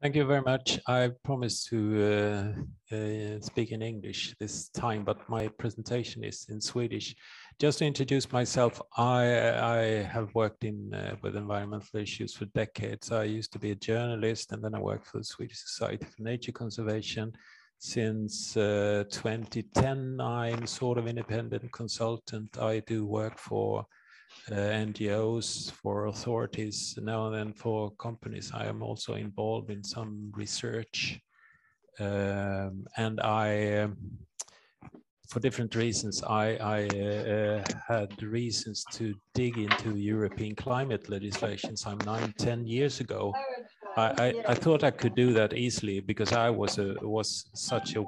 Thank you very much. I promised to speak in English this time, but my presentation is in Swedish. Just to introduce myself, I have worked with environmental issues for decades. I used to be a journalist, and then I worked for the Swedish Society for Nature Conservation. Since 2010, I'm sort of independent consultant. I do work for NGOs, for authorities, now and then for companies. I am also involved in some research, and for different reasons, I had reasons to dig into European climate legislation some 9-10 years ago. I thought I could do that easily because I was such a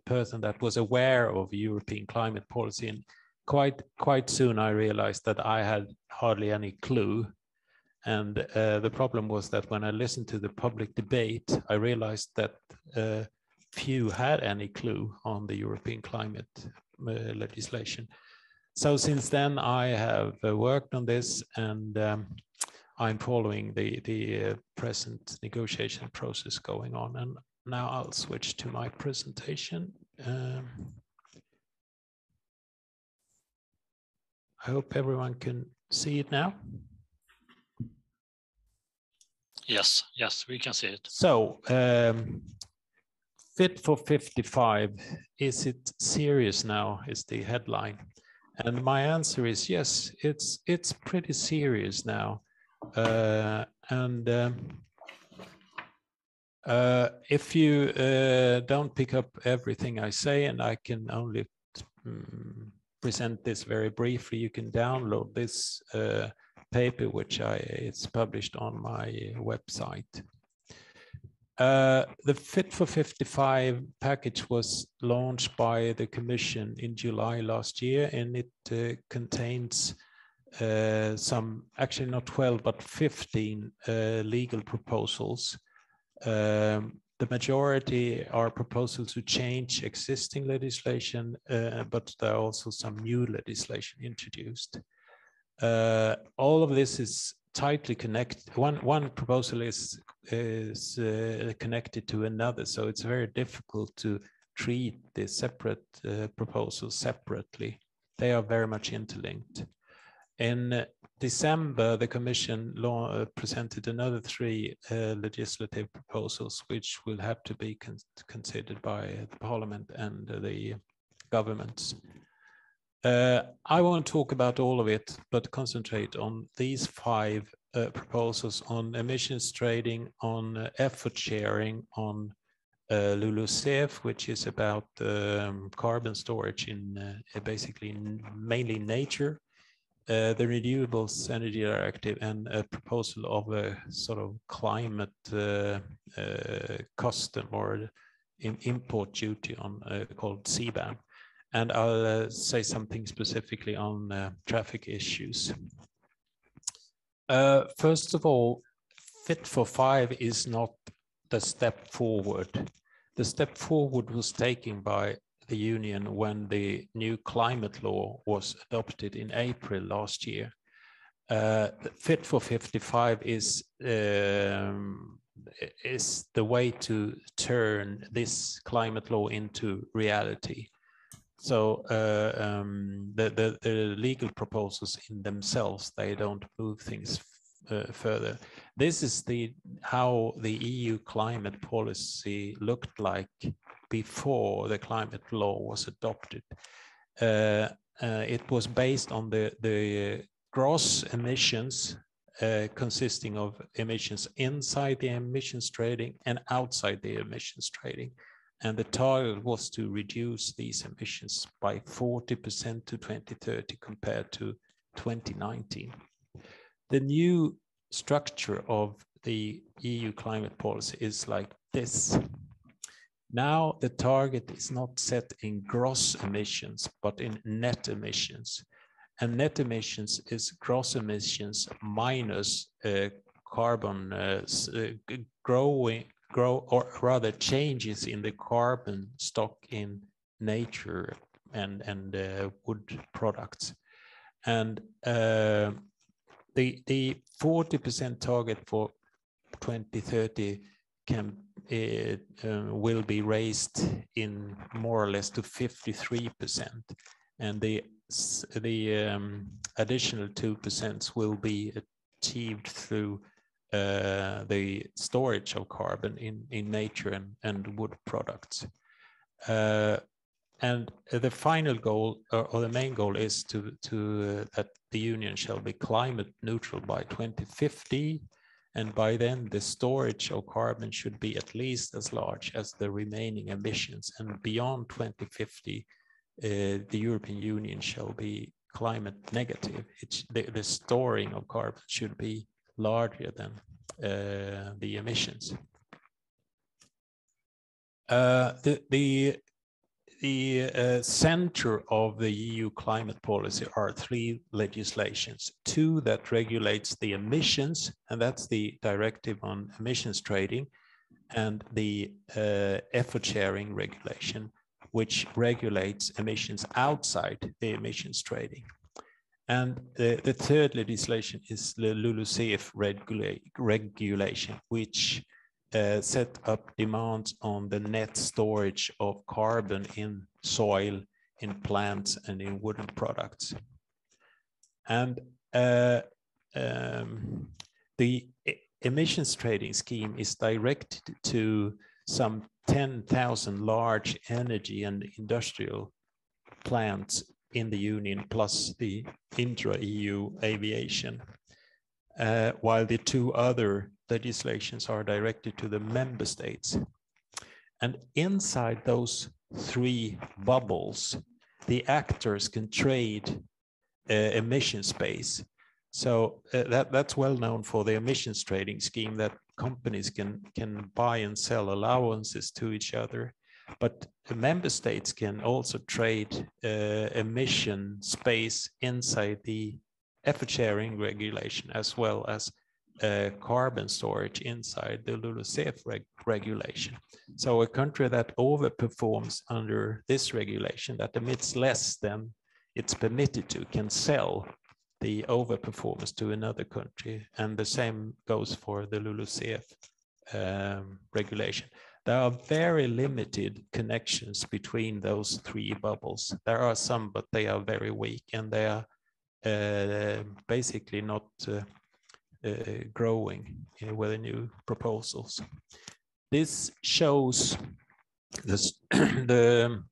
person that was aware of European climate policy, and quite soon I realized that I had hardly any clue. And the problem was that when I listened to the public debate, I realized that few had any clue on the European climate legislation. So since then, I have worked on this, and I'm following the present negotiation process going on. And now I'll switch to my presentation. I hope everyone can see it now. Yes, we can see it. So, Fit for 55, is it serious now, is the headline. And my answer is yes, it's pretty serious now. If you don't pick up everything I say, and I can only present this very briefly, you can download this paper, which it's published on my website. The Fit for 55 package was launched by the Commission in July last year, and it contains some, actually not 12, but 15 legal proposals. The majority are proposals to change existing legislation, but there are also some new legislation introduced. All of this is tightly connected. One proposal is connected to another, so it's very difficult to treat the separate proposals separately. They are very much interlinked. In December, the Commission presented another 3 legislative proposals, which will have to be considered by the Parliament and the governments. I won't talk about all of it, but concentrate on these 5 proposals on emissions trading, on effort sharing, on LULUCF, which is about carbon storage in basically mainly nature, the Renewables Energy Directive, and a proposal of a sort of climate custom or import duty on called CBAM. And I'll say something specifically on traffic issues. First of all, Fit for 5 is not the step forward. The step forward was taken by the Union when the new climate law was adopted in April last year. Fit for 55 is the way to turn this climate law into reality. So the legal proposals in themselves, they don't move things further. This is how the EU climate policy looked like before the climate law was adopted. It was based on the gross emissions consisting of emissions inside the emissions trading and outside the emissions trading. And the target was to reduce these emissions by 40% to 2030 compared to 2019. The new structure of the EU climate policy is like this. Now the target is not set in gross emissions, but in net emissions. And net emissions is gross emissions minus carbon or rather changes in the carbon stock in nature and wood products. And the 40% target for 2030 can will be raised in more or less to 53%, and the additional 2% will be achieved through the storage of carbon in nature and wood products. And the final goal, or the main goal, is that the Union shall be climate neutral by 2050, and by then the storage of carbon should be at least as large as the remaining emissions. And beyond 2050, the European Union shall be climate negative. The storing of carbon should be larger than the emissions. The center of the EU climate policy are 3 legislations. 2 that regulates the emissions, and that's the Directive on Emissions Trading, and the effort sharing regulation, which regulates emissions outside the emissions trading. And the 3rd legislation is the LULUCF regulation, which set up demands on the net storage of carbon in soil, in plants, and in wooden products. And the emissions trading scheme is directed to some 10,000 large energy and industrial plants in the Union, plus the intra-EU aviation, while the 2 other legislations are directed to the member states. And inside those 3 bubbles, the actors can trade emission space. So that's well known for the emissions trading scheme, that companies can buy and sell allowances to each other. But the member states can also trade emission space inside the effort sharing regulation, as well as carbon storage inside the LULUCF regulation. So a country that overperforms under this regulation, that emits less than it's permitted to, can sell the overperformance to another country. And the same goes for the LULUCF regulation. There are very limited connections between those 3 bubbles. There are some, but they are very weak, and they are basically not growing with the new proposals. This shows the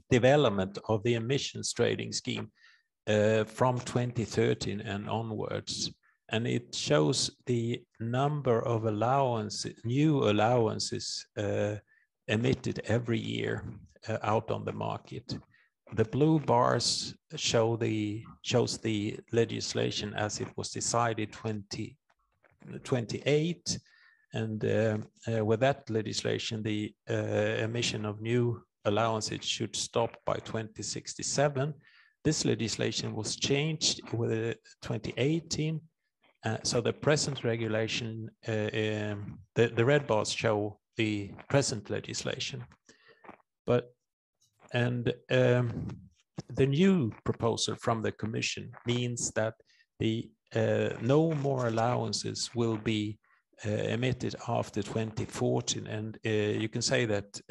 development of the emissions trading scheme from 2013 and onwards. And it shows the number of allowances, new allowances emitted every year out on the market. The blue bars shows the legislation as it was decided 2028, and with that legislation, the emission of new allowances should stop by 2067. This legislation was changed with 2018. So the present regulation, the red bars show the present legislation, the new proposal from the Commission means that no more allowances will be emitted after 2014, and you can say that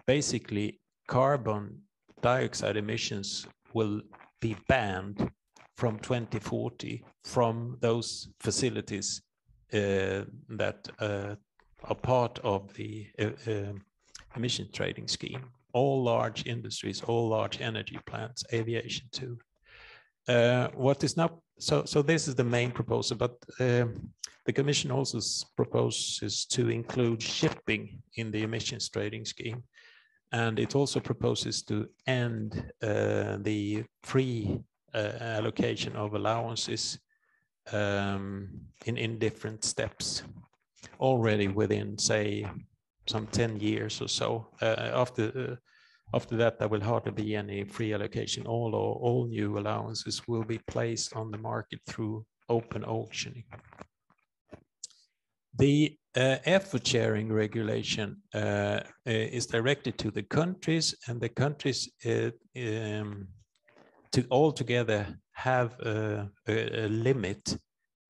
basically carbon dioxide emissions will be banned from 2040 from those facilities that are part of the emission trading scheme. All large industries, all large energy plants, aviation too. What is now, so this is the main proposal, but the Commission also proposes to include shipping in the emissions trading scheme. And it also proposes to end the free allocation of allowances in different steps already within, say, some 10 years or so. After that, there will hardly be any free allocation. All new allowances will be placed on the market through open auctioning. The effort sharing regulation is directed to the countries, and the countries to all together have a limit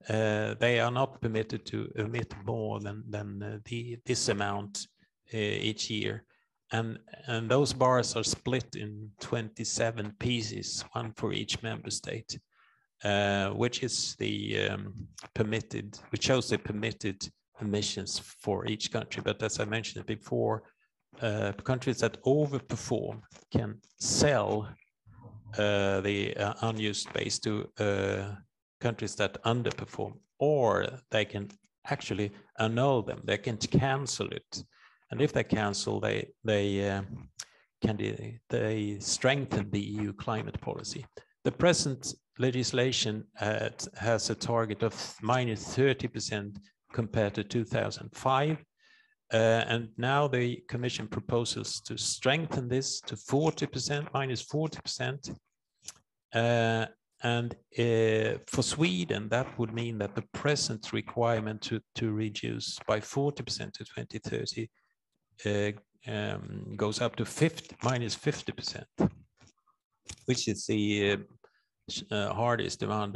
they are not permitted to emit more than this amount each year. And those bars are split in 27 pieces, one for each member state, which is the permitted, which shows the permitted emissions for each country. But as I mentioned before, countries that overperform can sell the unused space to countries that underperform, or they can actually annul them. They can cancel it, and if they cancel, they strengthen the EU climate policy. The present legislation has a target of -30% compared to 2005. And now the Commission proposes to strengthen this to 40%, -40%. And for Sweden, that would mean that the present requirement to reduce by 40% to 2030 goes up to -50%, which is the hardest demand.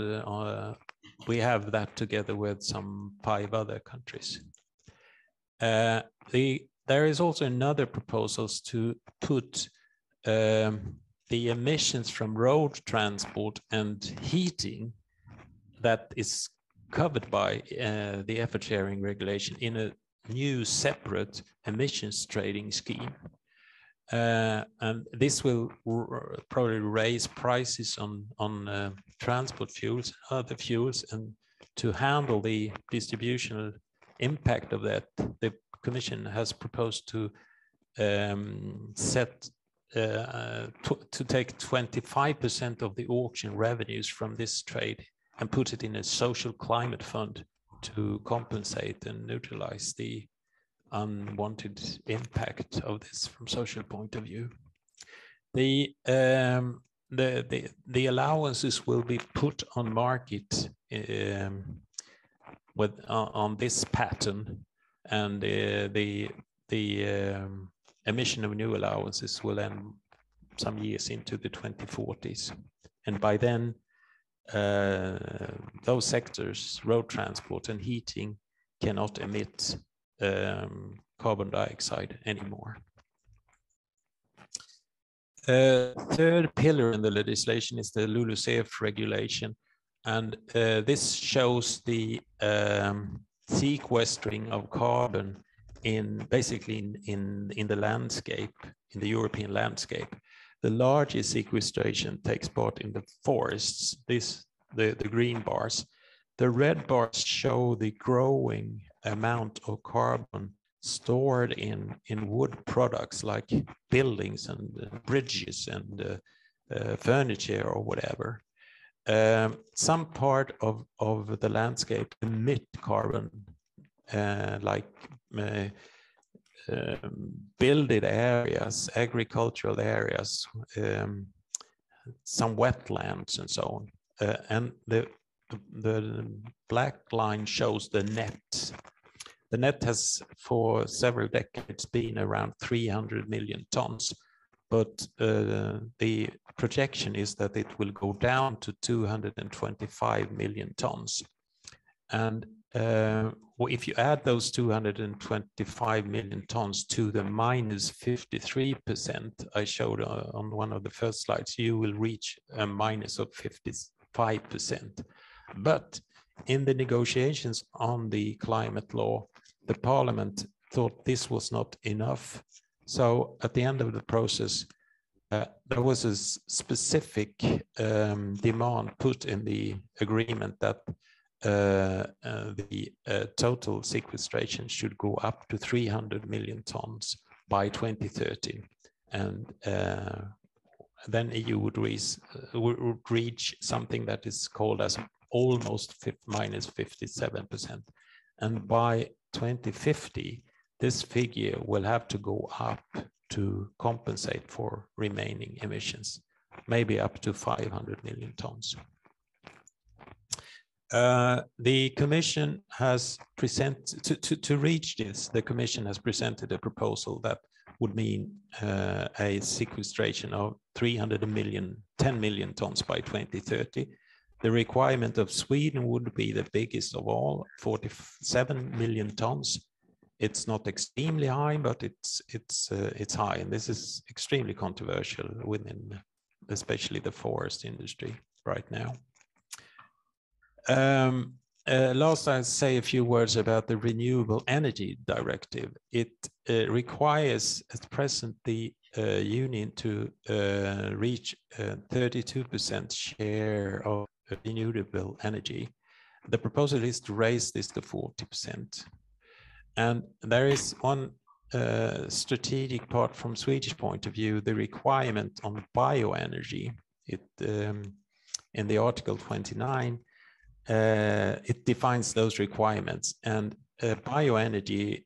We have that together with some 5 other countries. There is also another proposals to put the emissions from road transport and heating that is covered by the effort sharing regulation in a new separate emissions trading scheme. And this will probably raise prices on transport fuels and other fuels, and to handle the distributional impact of that, the Commission has proposed to to take 25% of the auction revenues from this trade and put it in a social climate fund to compensate and neutralize the unwanted impact of this from social point of view. The allowances will be put on market on this pattern, and the emission of new allowances will end some years into the 2040s, and by then those sectors, road transport and heating, cannot emit carbon dioxide anymore. Third pillar in the legislation is the LULUCF regulation, and this shows the sequestering of carbon basically in the landscape, in the European landscape. The largest sequestration takes part in the forests, the green bars. The red bars show the growing amount of carbon stored in wood products like buildings and bridges and furniture or whatever. Some part of the landscape emit carbon, like builded areas, agricultural areas, some wetlands and so on. And the black line shows the net. The net has for several decades been around 300 million tons, but the projection is that it will go down to 225 million tons. And if you add those 225 million tons to the -53% I showed on one of the first slides, you will reach a minus of 55%. But in the negotiations on the climate law, the Parliament thought this was not enough. So at the end of the process, there was a specific demand put in the agreement that the total sequestration should go up to 300 million tons by 2030. And then EU would reach something that is called as almost -57%. And by 2050, this figure will have to go up to compensate for remaining emissions, maybe up to 500 million tons. The Commission has presented, to reach this, the Commission has presented a proposal that would mean a sequestration of 10 million tons by 2030. The requirement of Sweden would be the biggest of all, 47 million tons. It's not extremely high, but it's high, and this is extremely controversial within, especially the forest industry right now. Last, I'll say a few words about the Renewable Energy Directive. It requires at present the Union to reach 32% share of renewable energy. The proposal is to raise this to 40%. And there is one strategic part from Swedish point of view, the requirement on bioenergy. In the Article 29, it defines those requirements, and bioenergy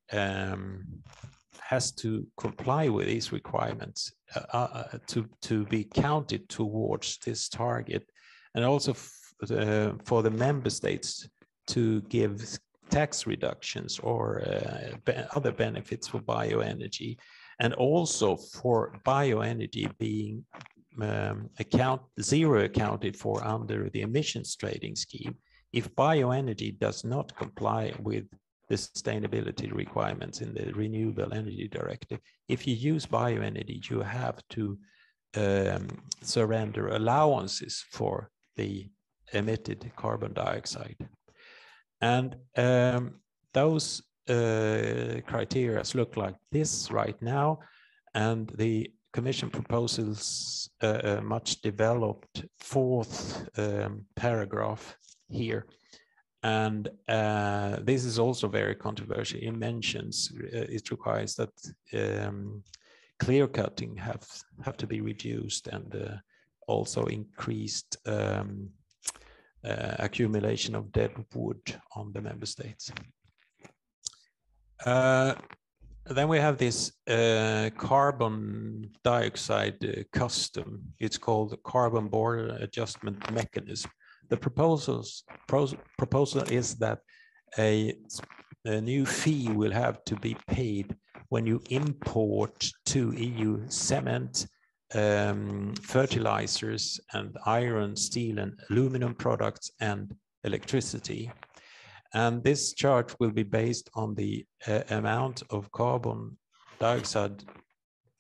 has to comply with these requirements to be counted towards this target, and also for the member states to give tax reductions or other benefits for bioenergy, and also for bioenergy being zero accounted for under the emissions trading scheme. If bioenergy does not comply with the sustainability requirements in the Renewable Energy Directive, if you use bioenergy, you have to surrender allowances for the emitted carbon dioxide. And those criteria look like this right now, and the Commission proposes a much developed fourth paragraph here. And this is also very controversial. It mentions, it requires that clear cutting have to be reduced, and also increased accumulation of dead wood on the member states. Then we have this carbon dioxide custom. It's called the Carbon Border Adjustment Mechanism. The proposal is that a new fee will have to be paid when you import to EU cement, fertilizers, and iron, steel, and aluminum products, and electricity. And this charge will be based on the amount of carbon dioxide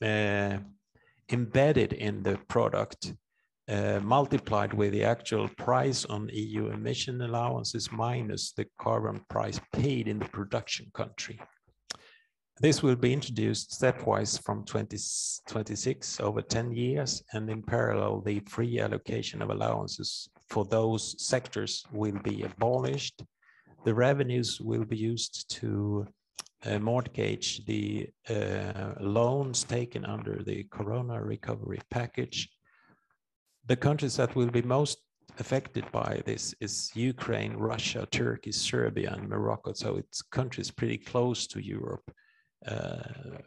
embedded in the product, multiplied with the actual price on EU emission allowances minus the carbon price paid in the production country. This will be introduced stepwise from 2026 over 10 years, and in parallel, the free allocation of allowances for those sectors will be abolished. The revenues will be used to mortgage the loans taken under the Corona recovery package. The countries that will be most affected by this is Ukraine, Russia, Turkey, Serbia, and Morocco. So it's countries pretty close to Europe.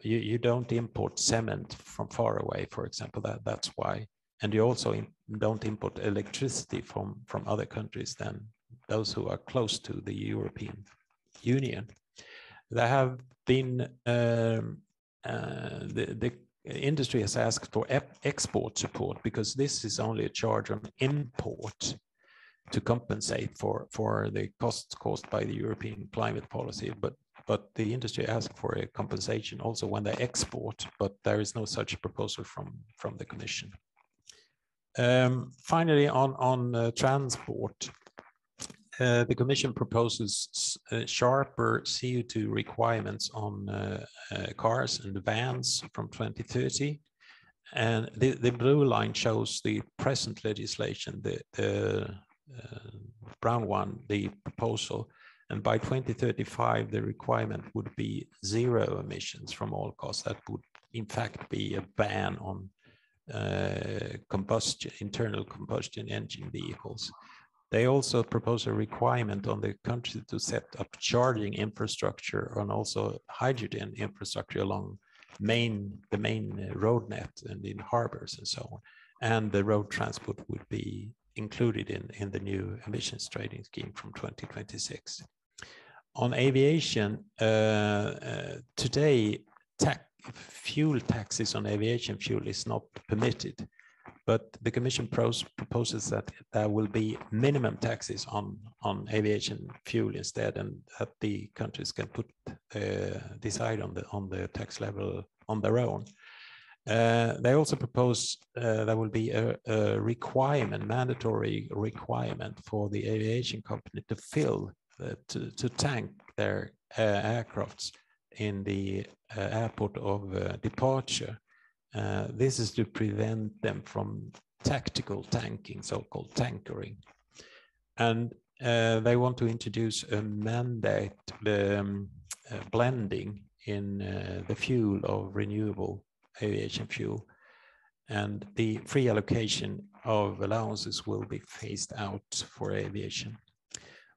You don't import cement from far away, for example, that's why. And you also don't import electricity from other countries than those who are close to the European Union. There have been, the industry has asked for export support, because this is only a charge on import to compensate for the costs caused by the European climate policy. But the industry asked for a compensation also when they export, but there is no such proposal from the Commission. Finally, on transport, the Commission proposes sharper CO2 requirements on cars and vans from 2030. And the blue line shows the present legislation, the brown one, the proposal. And by 2035, the requirement would be zero emissions from all cars. That would, in fact, be a ban on internal combustion engine vehicles. They also propose a requirement on the country to set up charging infrastructure and also hydrogen infrastructure along the main road net and in harbors and so on. And the road transport would be included in the new emissions trading scheme from 2026. On aviation, today, fuel taxes on aviation fuel is not permitted. but the Commission proposes that there will be minimum taxes on aviation fuel instead, and that the countries can decide on the tax level on their own. They also propose there will be a mandatory requirement for the aviation company to fill, to tank their aircrafts in the airport of departure. This is to prevent them from tactical tanking, so-called tankering. And they want to introduce a mandate blending in the fuel of renewable aviation fuel. And the free allocation of allowances will be phased out for aviation.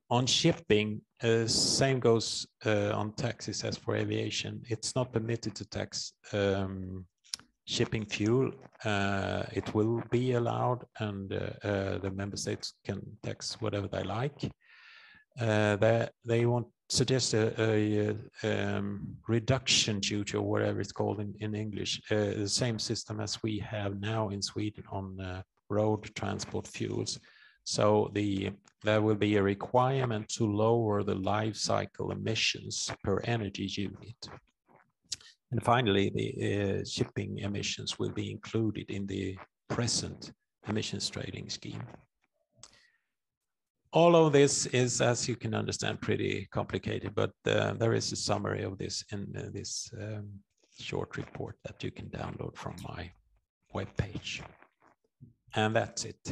On shipping, same goes on taxes as for aviation. It's not permitted to tax shipping fuel. It will be allowed, and the member states can tax whatever they like. They suggest a reduction duty, or whatever it's called in English, the same system as we have now in Sweden on road transport fuels. So there will be a requirement to lower the life cycle emissions per energy unit. And finally, the shipping emissions will be included in the present emissions trading scheme. All of this is, as you can understand, pretty complicated, but there is a summary of this in this short report that you can download from my webpage. And that's it.